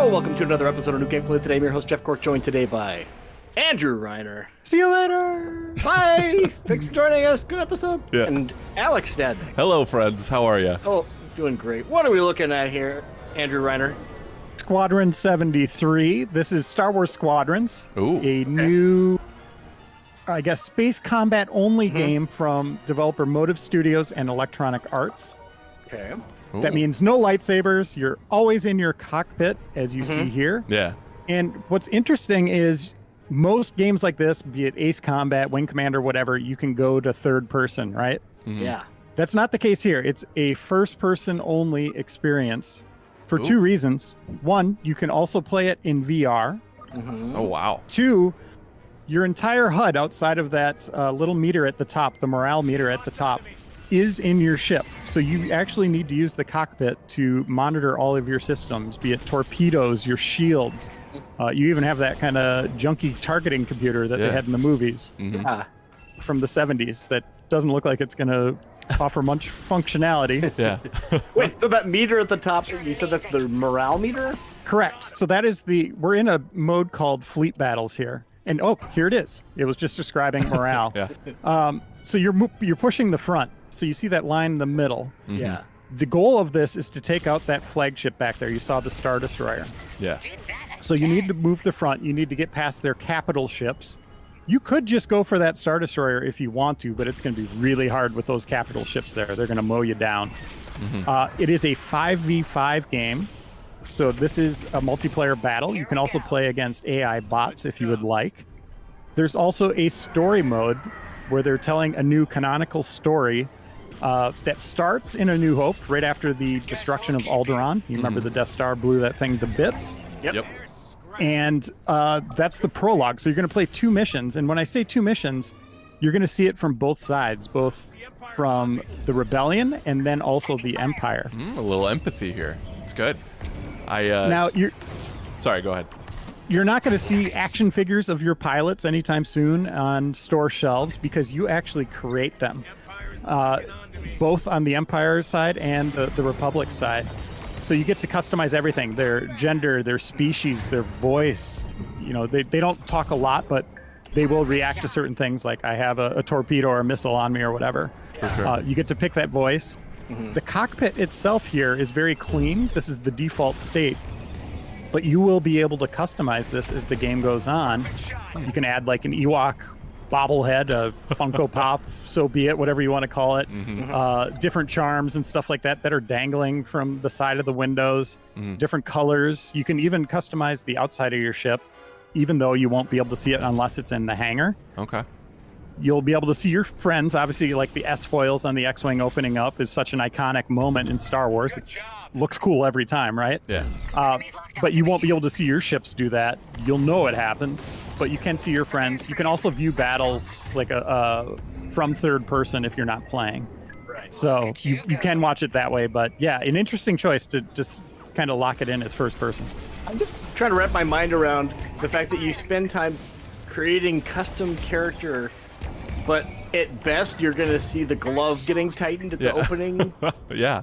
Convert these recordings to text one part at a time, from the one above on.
Hello, welcome to another episode of New Game Play Today. I'm your host, Jeff Cork, joined today by Andrew Reiner. See you later. Bye. Thanks for joining us. Good episode. Yeah. And Alex Stadnik. Hello, friends. How are you? Oh, doing great. What are we looking at here, Andrew Reiner? Squadron 73. This is Star Wars Squadrons. Ooh. A new, I guess, space combat only game from developer Motive Studios and Electronic Arts. Okay. Ooh. That means no lightsabers. You're always in your cockpit, as you see here. Yeah. And what's interesting is most games like this, be it Ace Combat, Wing Commander, whatever, you can go to third person, right? Mhm. Yeah. That's not the case here. It's a first person only experience for Ooh. two reasons. One, you can also play it in VR. Oh, wow. Two, your entire HUD outside of that little meter at the top, the morale meter at the top, is in your ship. So you actually need to use the cockpit to monitor all of your systems, be it torpedoes, your shields. You even have that kind of junky targeting computer that they had in the movies Yeah. from the 70s that doesn't look like it's going to offer much functionality. Yeah. Wait, so that meter at the top, you said that's the morale meter? Correct. So that is we're in a mode called fleet battles here. And oh, here it is. It was just describing morale. Yeah. So you're pushing the front. So you see that line in the middle. Yeah. The goal of this is to take out that flagship back there. You saw the Star Destroyer. Yeah. So you need to move the front. You need to get past their capital ships. You could just go for that Star Destroyer if you want to, but it's going to be really hard with those capital ships there. They're going to mow you down. It is a 5v5 game. So this is a multiplayer battle. You can also play against AI bots if you would like. There's also a story mode where they're telling a new canonical story that starts in A New Hope, right after the destruction of Alderaan. You remember the Death Star blew that thing to bits? Yep. And that's the prologue. So you're going to play two missions. And when I say two missions, you're going to see it from both sides, both from the Rebellion and then also the Empire. A little empathy here. It's good. Now, Sorry, go ahead. you're not going to see action figures of your pilots anytime soon on store shelves because you actually create them, both on the Empire side and the Republic side. So you get to customize everything, their gender, their species, their voice. You know, they don't talk a lot, but they will react to certain things like I have a torpedo or a missile on me or whatever. For sure. You get to pick that voice. The cockpit itself here is very clean. This is the default state. But you will be able to customize this as the game goes on. You can add like an Ewok bobblehead, a Funko Pop, so be it, whatever you want to call it. Different charms and stuff like that that are dangling from the side of the windows. Different colors. You can even customize the outside of your ship, even though you won't be able to see it unless it's in the hangar. Okay. You'll be able to see your friends. Obviously, like the S-foils on the X-Wing opening up is such an iconic moment in Star Wars. It looks cool every time, right? Yeah. But you won't be able to see your ships do that. You'll know it happens, but you can see your friends. You can also view battles like from third person if you're not playing. Right. So you can watch it that way. But yeah, an interesting choice to just kind of lock it in as first person. I'm just trying to wrap my mind around the fact that you spend time creating custom character, but at best you're going to see the glove getting tightened at the opening. Yeah.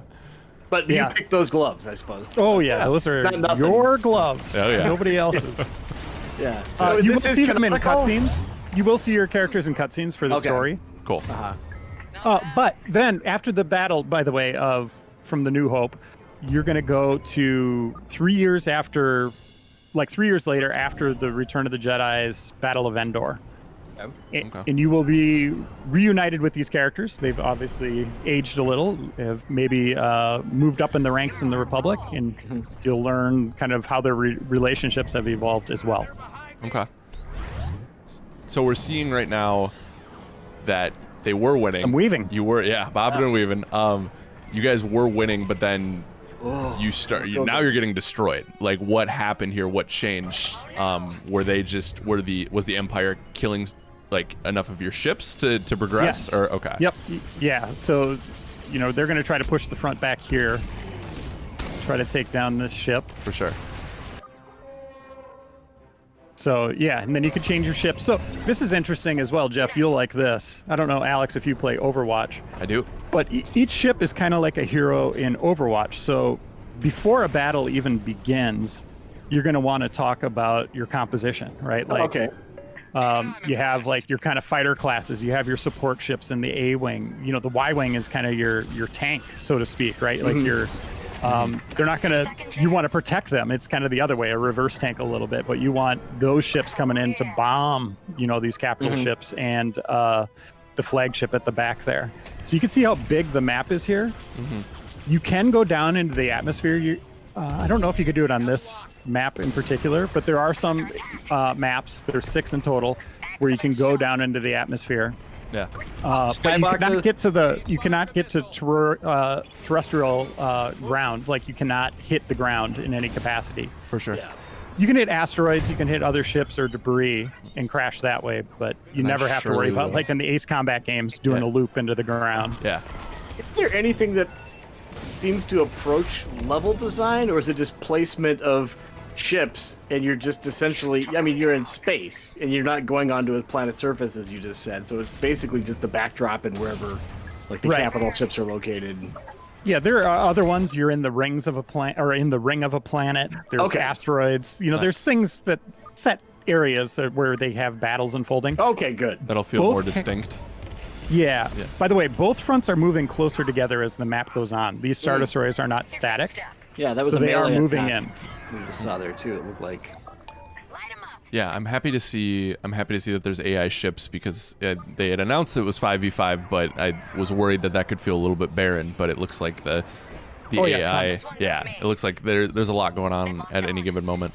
But you pick those gloves, I suppose. Oh yeah, those are your gloves. Oh, yeah. Nobody else's. Yeah. You will this is see them in canonical? cutscenes. You will see your characters in cutscenes for the story. Cool. But then after the battle, by the way, from the New Hope, you're going to go to 3 years later, after the Return of the Jedi's Battle of Endor. And you will be reunited with these characters. They've obviously aged a little, have maybe moved up in the ranks in the Republic, and you'll learn kind of how their relationships have evolved as well. Okay. So we're seeing right now that they were winning. Some weaving. You were, bobbing and weaving. You guys were winning, but then now you're getting destroyed. Like, what happened here? What changed? Was the Empire killing like enough of your ships to progress? Yes. Or okay. Yep. Yeah. So, they're going to try to push the front back here, try to take down this ship. For sure. So yeah, and then you could change your ship. So this is interesting as well, Jeff. You'll like this. I don't know, Alex, if you play Overwatch. I do. But each ship is kind of like a hero in Overwatch. So before a battle even begins, you're going to want to talk about your composition, right? Like, okay. You have like your kind of fighter classes. You have your support ships in the A wing. You know, the Y wing is kind of your tank, so to speak, right? Like you're, they're not gonna. You want to protect them. It's kind of the other way, a reverse tank a little bit. But you want those ships coming in to bomb, you know, these capital ships and the flagship at the back there. So you can see how big the map is here. You can go down into the atmosphere. I don't know if you could do it on this map in particular, but there are some maps, there's 6 in total, where you can go down into the atmosphere. Yeah. But you cannot get to terrestrial ground. Like, you cannot hit the ground in any capacity. For sure. Yeah. You can hit asteroids, you can hit other ships or debris and crash that way, but you never have to worry about, like in the Ace Combat games, doing a loop into the ground. Yeah. Is there anything that seems to approach level design, or is it just placement of ships and you're just essentially, I mean, you're in space and you're not going onto a planet's surface, as you just said, so it's basically just the backdrop and wherever like the capital ships are located. Yeah, there are other ones. You're in the rings of a planet, or in the ring of a planet. There's asteroids. You know, there's things that set areas where they have battles unfolding. Okay, good. That'll feel more distinct. Yeah. By the way, both fronts are moving closer together as the map goes on. These Star Destroyers are not static. Yeah, that was so a they are melee moving attack in. We just saw there too. It looked like. Yeah, I'm happy to see that there's AI ships, because they had announced it was 5v5, but I was worried that could feel a little bit barren. But it looks like the AI, it looks like there's a lot going on at any given moment.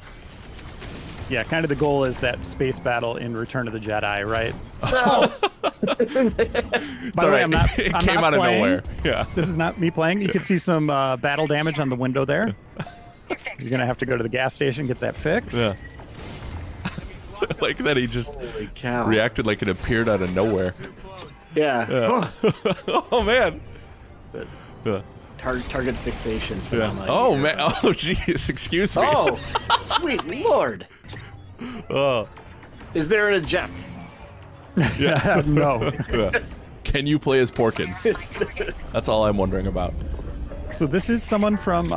Yeah, kind of the goal is that space battle in Return of the Jedi, right? By the way, I'm not. It I'm came not out playing. of nowhere. Yeah. This is not me playing. You can see some battle damage on the window there. You're gonna have to go to the gas station, get that fixed. Yeah. Like that, he just reacted like it appeared out of nowhere. Yeah. Oh man. Target fixation. Oh man. Oh jeez. Excuse me. Oh, sweet lord. Oh. Is there an eject? Yeah. No. Can you play as Porkins? That's all I'm wondering about. So this is someone from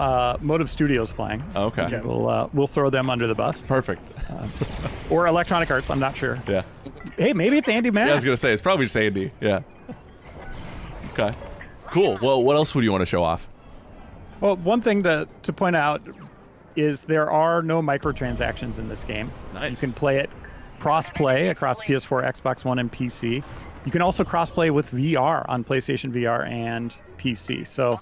Motive Studios playing. Okay. We'll throw them under the bus. Perfect. Or Electronic Arts, I'm not sure. Yeah. Hey, maybe it's Andy Mack. Yeah, I was gonna say it's probably just Andy. Yeah. Okay. Cool. Well, what else would you want to show off? Well, one thing to point out is there are no microtransactions in this game. Nice. You can play it cross-play across PS4, Xbox One, and PC. You can also cross-play with VR on PlayStation VR and PC. So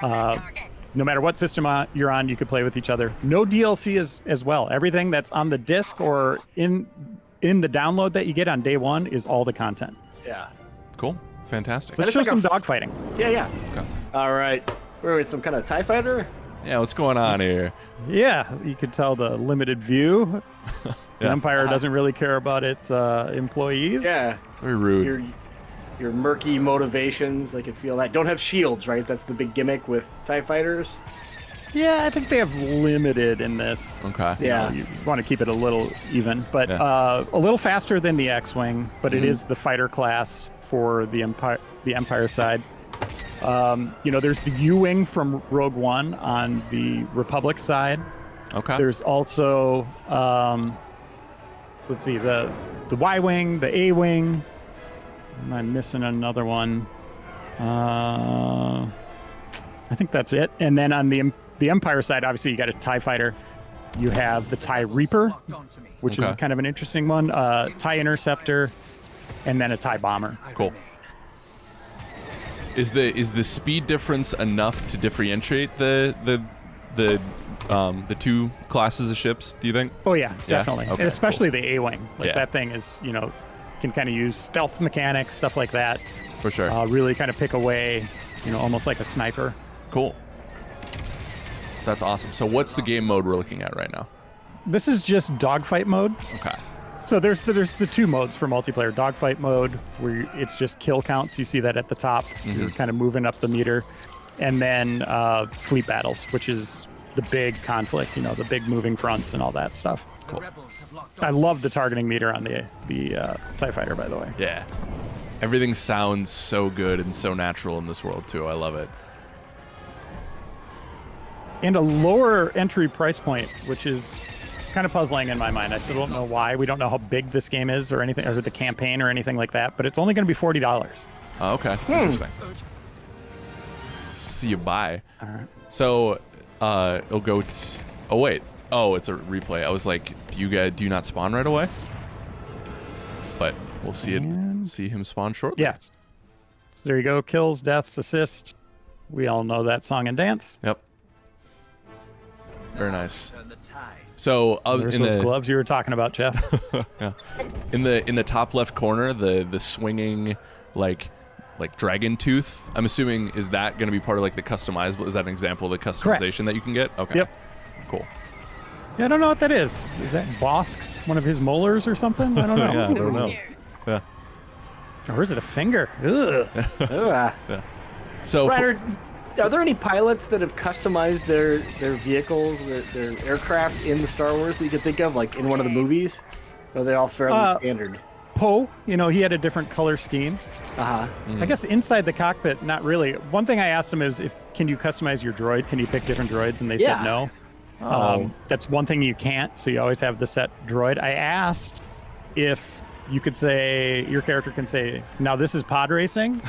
no matter what system you're on, you could play with each other. No DLC as well. Everything that's on the disc or in the download that you get on day one is all the content. Yeah. Cool. Fantastic. Let's show some dogfighting. Yeah. Okay. All right. We're with some kind of TIE fighter? Yeah, what's going on here? Yeah, you could tell the limited view. The Empire doesn't really care about its employees. Yeah. It's very rude. Your murky motivations, I can feel that. Don't have shields, right? That's the big gimmick with TIE fighters. Yeah, I think they have limited in this. Okay. Yeah. You want to keep it a little even, but a little faster than the X-Wing, but it is the fighter class for the Empire side. There's the U-Wing from Rogue One on the Republic side. Okay. There's also, let's see, the Y-Wing, the A-Wing. Am I missing another one? I think that's it. And then on the Empire side, obviously you got a TIE fighter. You have the TIE Reaper, which is kind of an interesting one. TIE Interceptor, and then a TIE Bomber. Cool. Is the speed difference enough to differentiate the two classes of ships, do you think? Oh yeah, definitely. Okay, and especially the A-Wing. That thing is, can kind of use stealth mechanics, stuff like that. For sure. Really kind of pick away, almost like a sniper. Cool. That's awesome. So what's the game mode we're looking at right now? This is just dogfight mode. Okay. So there's the two modes for multiplayer. Dogfight mode, where it's just kill counts. You see that at the top. You're kind of moving up the meter. And then fleet battles, which is the big conflict, the big moving fronts and all that stuff. Cool. I love the targeting meter on the TIE Fighter, by the way. Yeah. Everything sounds so good and so natural in this world, too. I love it. And a lower entry price point, which is kind of puzzling in my mind. I still don't know why. We don't know how big this game is or anything, or the campaign or anything like that. But it's only going to be $40. Oh, okay. Interesting. See you buy. All right. So, it'll go. Oh wait. Oh, it's a replay. I was like, do you not spawn right away? But we'll see see him spawn shortly. Yes. So there you go. Kills, deaths, assists. We all know that song and dance. Yep. Very nice. So there's those gloves you were talking about, Jeff. Yeah. In the top left corner, the swinging like dragon tooth. I'm assuming, is that going to be part of like the customizable? Is that an example of the customization that you can get? Okay. Yep. Cool. Yeah, I don't know what that is. Is that Bosk's, one of his molars or something? I don't know. Yeah, I don't know. Yeah. Or is it a finger? Ugh. Yeah. So Reiner, are there any pilots that have customized their vehicles, their aircraft in the Star Wars that you could think of, like in one of the movies? Or are they all fairly standard? Poe, he had a different color scheme. Uh-huh. I guess inside the cockpit, not really. One thing I asked him is, can you customize your droid? Can you pick different droids? And they said no. That's one thing you can't, so you always have the set droid. I asked if you could say, your character can say, now this is pod racing.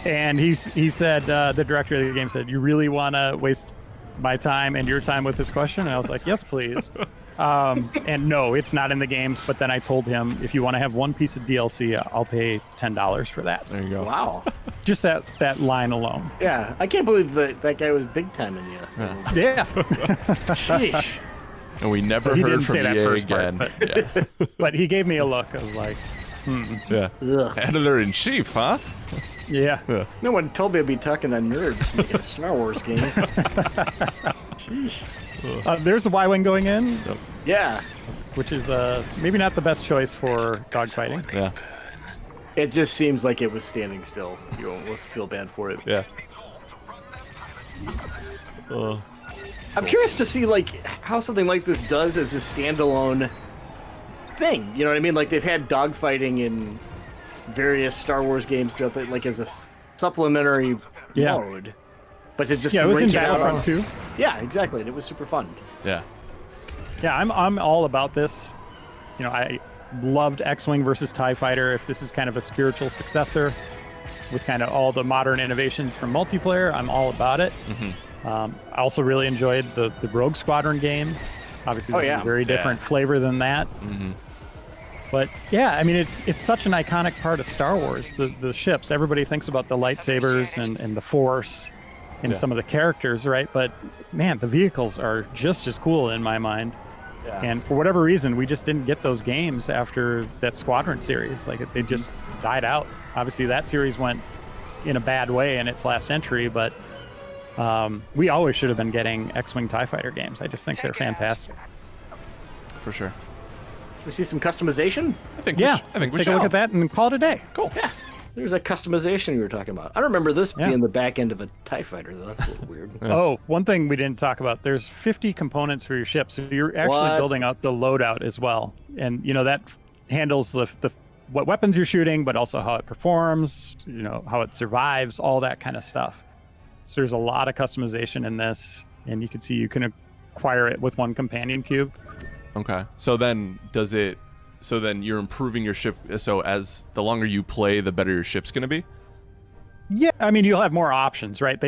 And he said, the director of the game said, you really want to waste my time and your time with this question? And I was like, yes, please. And no, it's not in the game. But then I told him, if you want to have one piece of DLC, I'll pay $10 for that. There you go. Wow. Just that line alone. Yeah, I can't believe that guy was big time in you. Yeah. Sheesh. And we never he heard didn't from say that EA first again. part, but, but he gave me a look of like, Yeah. Ugh. Editor in chief, huh? yeah. No one told me I'd be talking to nerds making a Star Wars game. Sheesh. There's a Y-Wing going in, Yeah. which is maybe not the best choice for dogfighting. Yeah. It just seems like it was standing still. You almost feel bad for it. Yeah. I'm curious to see like how something like this does as a standalone thing. You know what I mean? Like they've had dogfighting in various Star Wars games throughout the, like as a supplementary mode. But to just it was in break it out Battlefront on- 2. Yeah, exactly. And it was super fun. Yeah. Yeah, I'm all about this. I loved X-Wing versus TIE Fighter. If this is kind of a spiritual successor with kind of all the modern innovations from multiplayer, I'm all about it. I also really enjoyed the Rogue Squadron games. Obviously, this is a very different flavor than that. But yeah, I mean, it's such an iconic part of Star Wars. The ships, everybody thinks about the lightsabers and the Force and some of the characters, right? But man, the vehicles are just as cool in my mind. Yeah. And for whatever reason, we just didn't get those games after that Squadron series. Like they just died out. Obviously, that series went in a bad way in its last entry, but we always should have been getting X-Wing TIE Fighter games. I just think they're fantastic. For sure. Should we see some customization? I think Yeah, we take should. a look at that and call it a day. Cool. Yeah. There's that customization you were talking about. I don't remember this being the back end of a TIE Fighter, though. That's a little weird. Oh, one thing we didn't talk about, there's 50 components for your ship. So you're actually building out the loadout as well. And, that handles the what weapons you're shooting, but also how it performs, how it survives, all that kind of stuff. So there's a lot of customization in this. And you can see you can acquire it with one companion cube. Okay. So then you're improving your ship. So as the longer you play, the better your ship's going to be? Yeah, I mean, you'll have more options, right?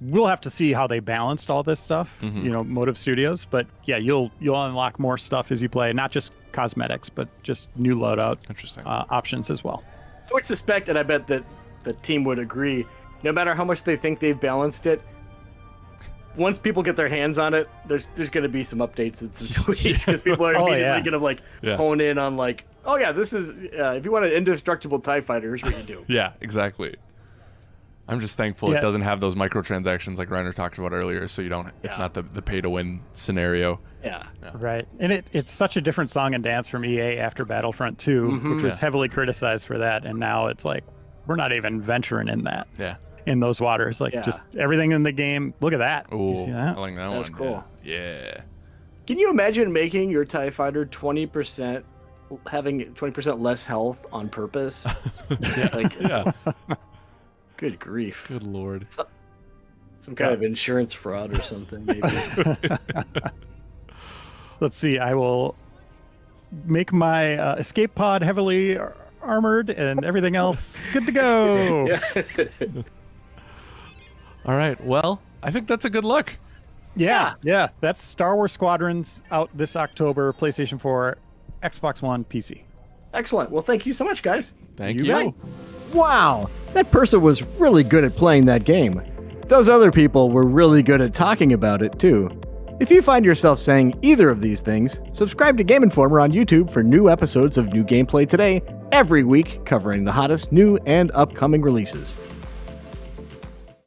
We'll have to see how they balanced all this stuff, Motive Studios. But yeah, you'll unlock more stuff as you play, not just cosmetics, but just new loadout options as well. I would suspect, and I bet that the team would agree, no matter how much they think they've balanced it, once people get their hands on it, there's going to be some updates and some tweaks because people are immediately going to hone in on this is if you want an indestructible TIE Fighter, here's what you do. Yeah, exactly. I'm just thankful it doesn't have those microtransactions like Reiner talked about earlier, so you don't. It's not the pay to win scenario. Yeah. Right, and it's such a different song and dance from EA after Battlefront 2, which was heavily criticized for that, and now it's like we're not even venturing in that. Yeah. In those waters, just everything in the game. Look at that. Oh, you see that? I like that one. That's cool. Yeah. Can you imagine making your TIE Fighter 20%, having 20% less health on purpose? Yeah. Good grief. Good Lord. Some kind of insurance fraud or something, maybe. Let's see. I will make my escape pod heavily armored and everything else good to go. All right. Well, I think that's a good look. Yeah. That's Star Wars Squadrons out this October, PlayStation 4, Xbox One, PC. Excellent. Well, thank you so much, guys. Thank You you. bet. Wow, that person was really good at playing that game. Those other people were really good at talking about it, too. If you find yourself saying either of these things, subscribe to Game Informer on YouTube for new episodes of New Gameplay Today every week, covering the hottest new and upcoming releases.